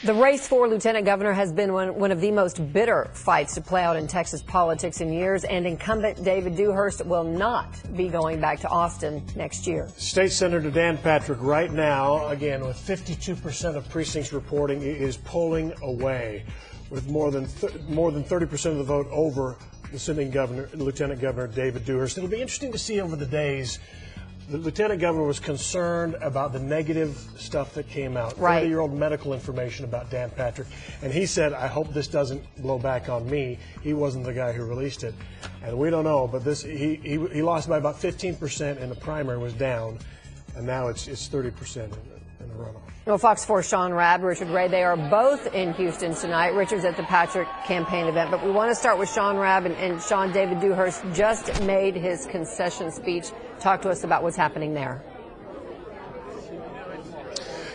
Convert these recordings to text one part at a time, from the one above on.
The race for lieutenant governor has been one of the most bitter fights to play out in Texas politics in years, and incumbent David Dewhurst will not be going back to Austin next year. State Senator Dan Patrick right now, again, with 52% of precincts reporting, is polling away with more than 30% of the vote over the sitting governor, Lieutenant Governor David Dewhurst. It'll be interesting to see over the days. The lieutenant governor was concerned about the negative stuff that came out, right. 30-year-old medical information about Dan Patrick, and he said, I hope this doesn't blow back on me. He wasn't the guy who released it, and we don't know, but he lost by about 15% in the primary, was down, and now it's 30% in the runoff. Well, Fox 4 Sean Rabb, Richard Ray, they are both in Houston tonight. Richard's at the Patrick campaign event, but we want to start with Sean Rabb. And Sean, David Dewhurst just made his concession speech. Talk to us about what's happening there.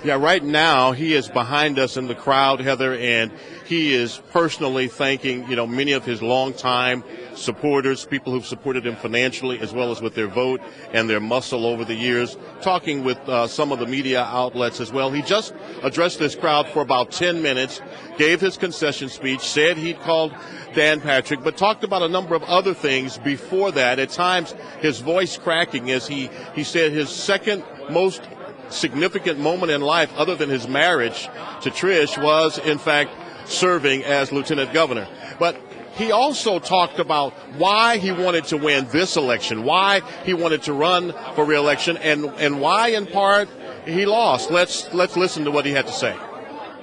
Yeah, right now he is behind us in the crowd, Heather, and he is personally thanking, many of his longtime supporters, people who've supported him financially as well as with their vote and their muscle over the years, talking with some of the media outlets as well. He just addressed this crowd for about 10 minutes, gave his concession speech, said he'd called Dan Patrick, but talked about a number of other things before that. At times, his voice cracking as he said his second most significant moment in life, other than his marriage to Trish, was in fact serving as lieutenant governor. But he also talked about why he wanted to win this election, why he wanted to run for re-election, and why in part he lost. Let's listen to what he had to say.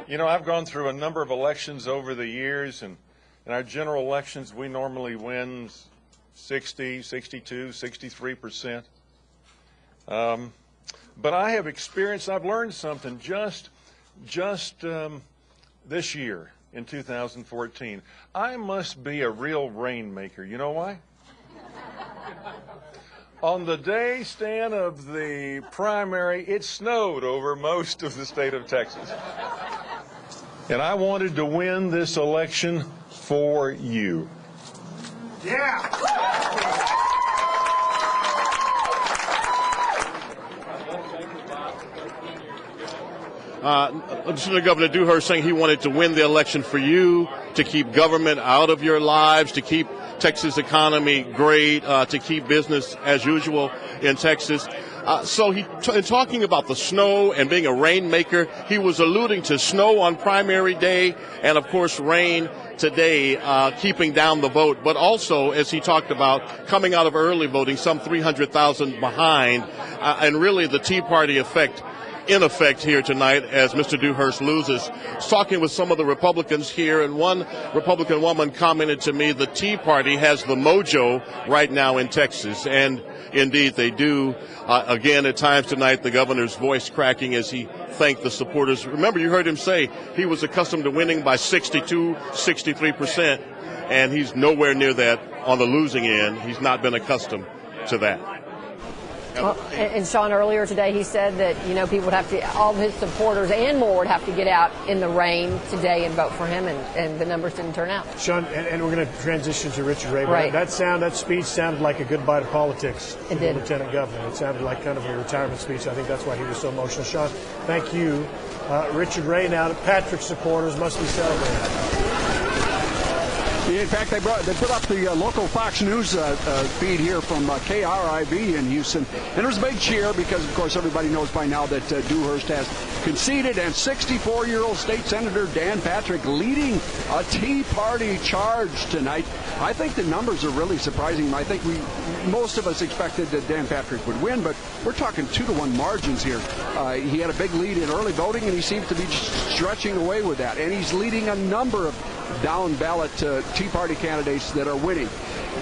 I've gone through a number of elections over the years, and in our general elections we normally win 60, 62, 63%. But I have experienced, I've learned something just this year in 2014. I must be a real rainmaker. You know why? On the day, Stan, of the primary, it snowed over most of the state of Texas. And I wanted to win this election for you. Yeah! Lieutenant Governor Dewhurst saying he wanted to win the election for you, to keep government out of your lives, to keep Texas economy great, to keep business as usual in Texas. So in talking about the snow and being a rainmaker, he was alluding to snow on primary day and, of course, rain today, keeping down the vote. But also, as he talked about, coming out of early voting, some 300,000 behind, and really the Tea Party effect in effect here tonight as Mr. Dewhurst loses. I was talking with some of the Republicans here, and one Republican woman commented to me the Tea Party has the mojo right now in Texas, and indeed they do. Again, at times tonight, the governor's voice cracking as he thanked the supporters. Remember, you heard him say he was accustomed to winning by 62, 63%, and he's nowhere near that on the losing end. He's not been accustomed to that. Well, and Sean, earlier today he said that, people would have to, all of his supporters and more would have to get out in the rain today and vote for him, and the numbers didn't turn out. Sean, and we're going to transition to Richard Ray. Right. That speech sounded like a goodbye to politics for the did. lieutenant governor. It sounded like kind of a retirement speech. I think that's why he was so emotional. Sean, thank you. Richard Ray, now the Patrick supporters must be celebrating. In fact, they put up the local Fox News feed here from KRIV in Houston. And there's a big cheer because, of course, everybody knows by now that Dewhurst has conceded. And 64-year-old State Senator Dan Patrick leading a Tea Party charge tonight. I think the numbers are really surprising. I think most of us expected that Dan Patrick would win, but we're talking 2-to-1 margins here. He had a big lead in early voting, and he seems to be stretching away with that. And he's leading a number of down-ballot Tea Party candidates that are winning.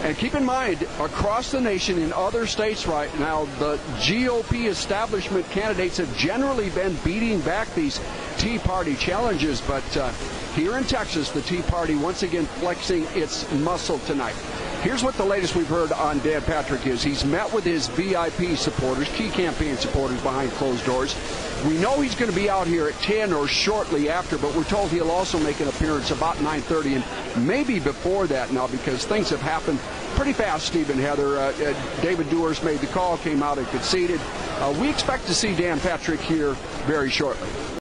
And keep in mind, across the nation in other states right now, the GOP establishment candidates have generally been beating back these Tea Party challenges. But here in Texas, the Tea Party once again flexing its muscle tonight. Here's what the latest we've heard on Dan Patrick is. He's met with his VIP supporters, key campaign supporters behind closed doors. We know he's going to be out here at 10 or shortly after, but we're told he'll also make an appearance about 9:30 and maybe before that now, because things have happened pretty fast, Steve and Heather. David Dewhurst made the call, came out and conceded. We expect to see Dan Patrick here very shortly.